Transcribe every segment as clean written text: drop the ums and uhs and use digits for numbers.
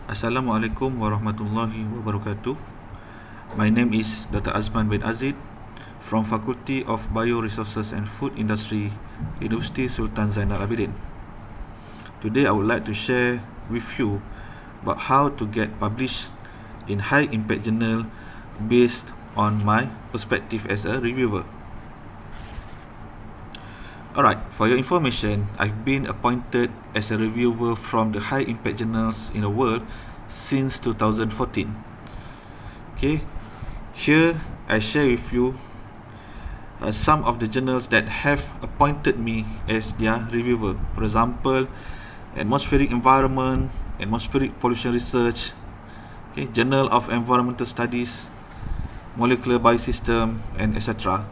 Assalamualaikum warahmatullahi wabarakatuh. My name is Dr. Azman bin Azid from Faculty of Bioresources and Food Industry, University Sultan Zainal Abidin. Today I would like to share with you about how to get published in high impact journal based on my perspective as a reviewer. Alright, for your information, I've been appointed as a reviewer from the high impact journals in the world since 2014. Okay, here I share with you some of the journals that have appointed me as their reviewer. For example, Atmospheric Environment, Atmospheric Pollution Research, okay, Journal of Environmental Studies, Molecular Biosystem, and etc.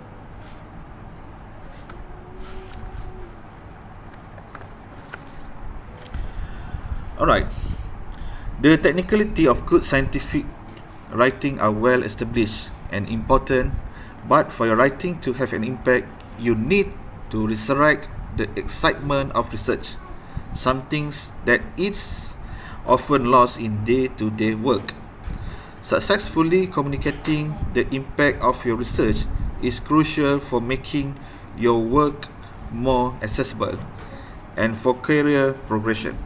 Alright, the technicality of good scientific writing are well established and important, but for your writing to have an impact, you need to resurrect the excitement of research, something that is often lost in day-to-day work. Successfully communicating the impact of your research is crucial for making your work more accessible and for career progression.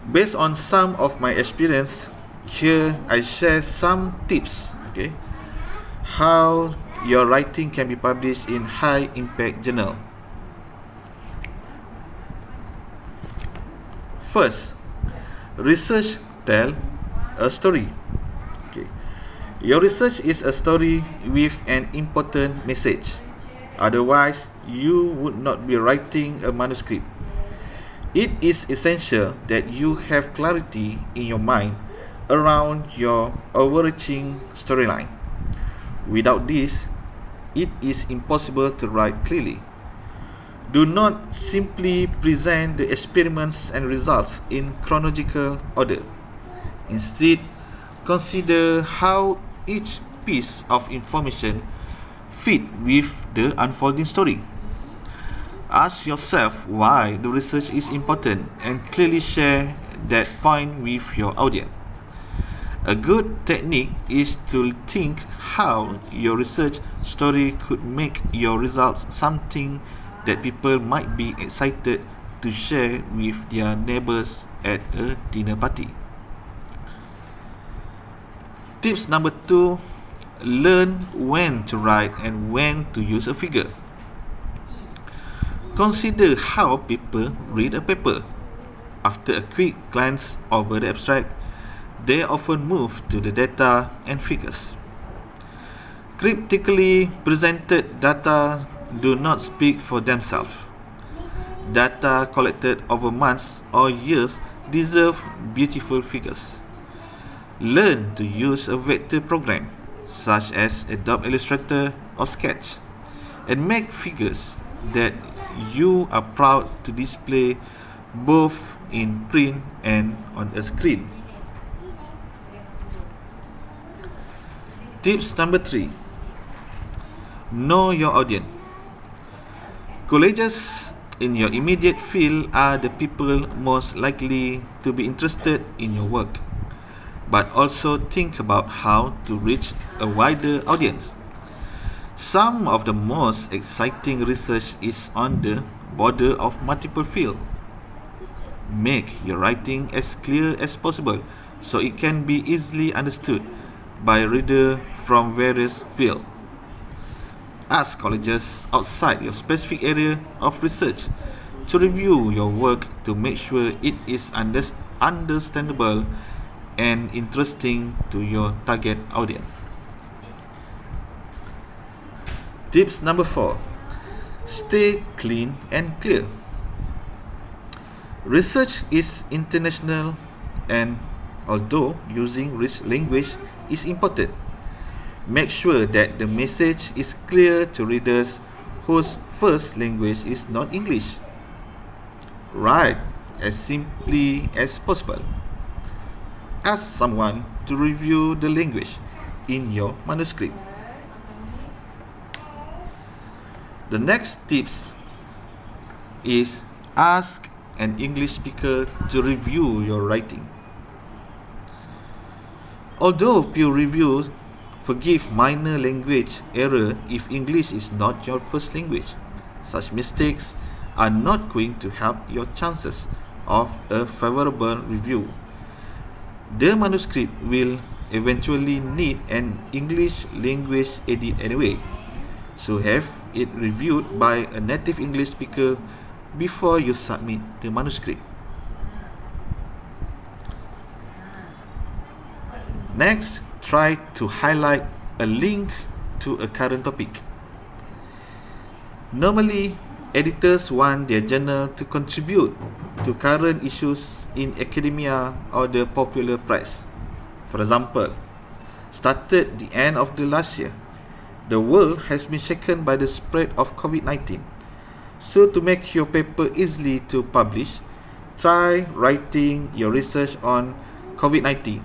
Based on some of my experience, here I share some tips, okay, how your writing can be published in high impact journal. First, research tell a story. Okay. Your research is a story with an important message. Otherwise, you would not be writing a manuscript. It is essential that you have clarity in your mind around your overarching storyline. Without this, it is impossible to write clearly. Do not simply present the experiments and results in chronological order. Instead, consider how each piece of information fit with the unfolding story. Ask yourself why the research is important and clearly share that point with your audience. A good technique is to think how your research story could make your results something that people might be excited to share with their neighbors at a dinner party. Tips number 2, learn when to write and when to use a figure. Consider how people read a paper. After a quick glance over the abstract, they often move to the data and figures. Cryptically presented data do not speak for themselves. Data collected over months or years deserve beautiful figures. Learn to use a vector program, such as Adobe Illustrator or Sketch, and make figures that you are proud to display both in print and on a screen. Tips number 3, know your audience. Colleagues in your immediate field are the people most likely to be interested in your work, but also think about how to reach a wider audience. Some of the most exciting research is on the border of multiple fields. Make your writing as clear as possible so it can be easily understood by readers from various fields. Ask colleagues outside your specific area of research to review your work to make sure it is understandable and interesting to your target audience. Tips number 4, stay clean and clear. Research is international, and although using rich language is important, make sure that the message is clear to readers whose first language is not English. Write as simply as possible. Ask someone to review the language in your manuscript. The next tips is ask an English speaker to review your writing. Although peer reviews forgive minor language error if English is not your first language, such mistakes are not going to help your chances of a favorable review. The manuscript will eventually need an English language edit anyway, so have it reviewed by a native English speaker before you submit the manuscript. Next, try to highlight a link to a current topic. Normally, editors want their journal to contribute to current issues in academia or the popular press. For example, started the end of the last year, the world has been shaken by the spread of COVID-19. So to make your paper easily to publish, try writing your research on COVID-19,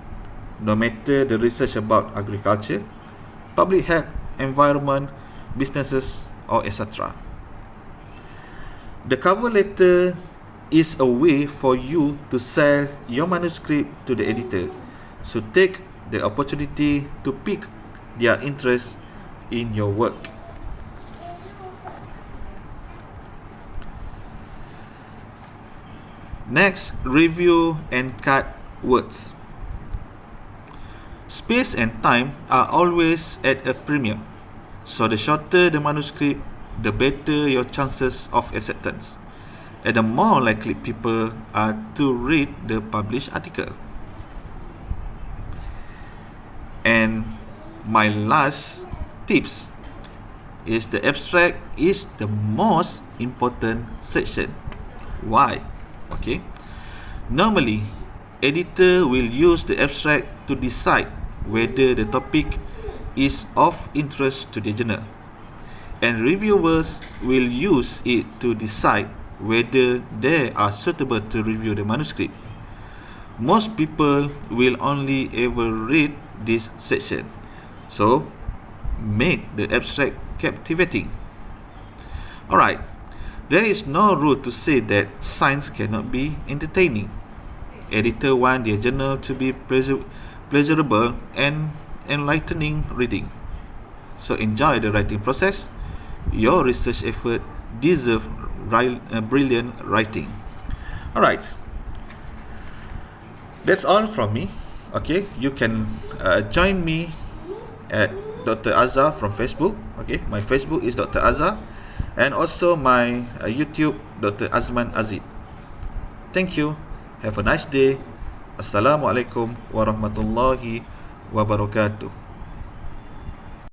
no matter the research about agriculture, public health, environment, businesses, or etc. The cover letter is a way for you to sell your manuscript to the editor, so take the opportunity to pique their interest in your work. Next, review and cut words. Space and time are always at a premium, so the shorter the manuscript, the better your chances of acceptance, and the more likely people are to read the published article. And my last tips is the abstract is the most important section. Why? Okay. Normally, editor will use the abstract to decide whether the topic is of interest to the journal, and reviewers will use it to decide whether they are suitable to review the manuscript. Most people will only ever read this section, so make the abstract captivating. Alright, there is no rule to say that science cannot be entertaining. Editor want their journal to be pleasurable and enlightening reading. So enjoy the writing process. Your research effort deserve brilliant writing. Alright, that's all from me. Okay, you can join me at Dr. Azhar from Facebook. Okay, my Facebook is Dr. Azhar, and also my YouTube, Dr. Azman Azid. Thank you. Have a nice day. Assalamualaikum warahmatullahi wabarakatuh.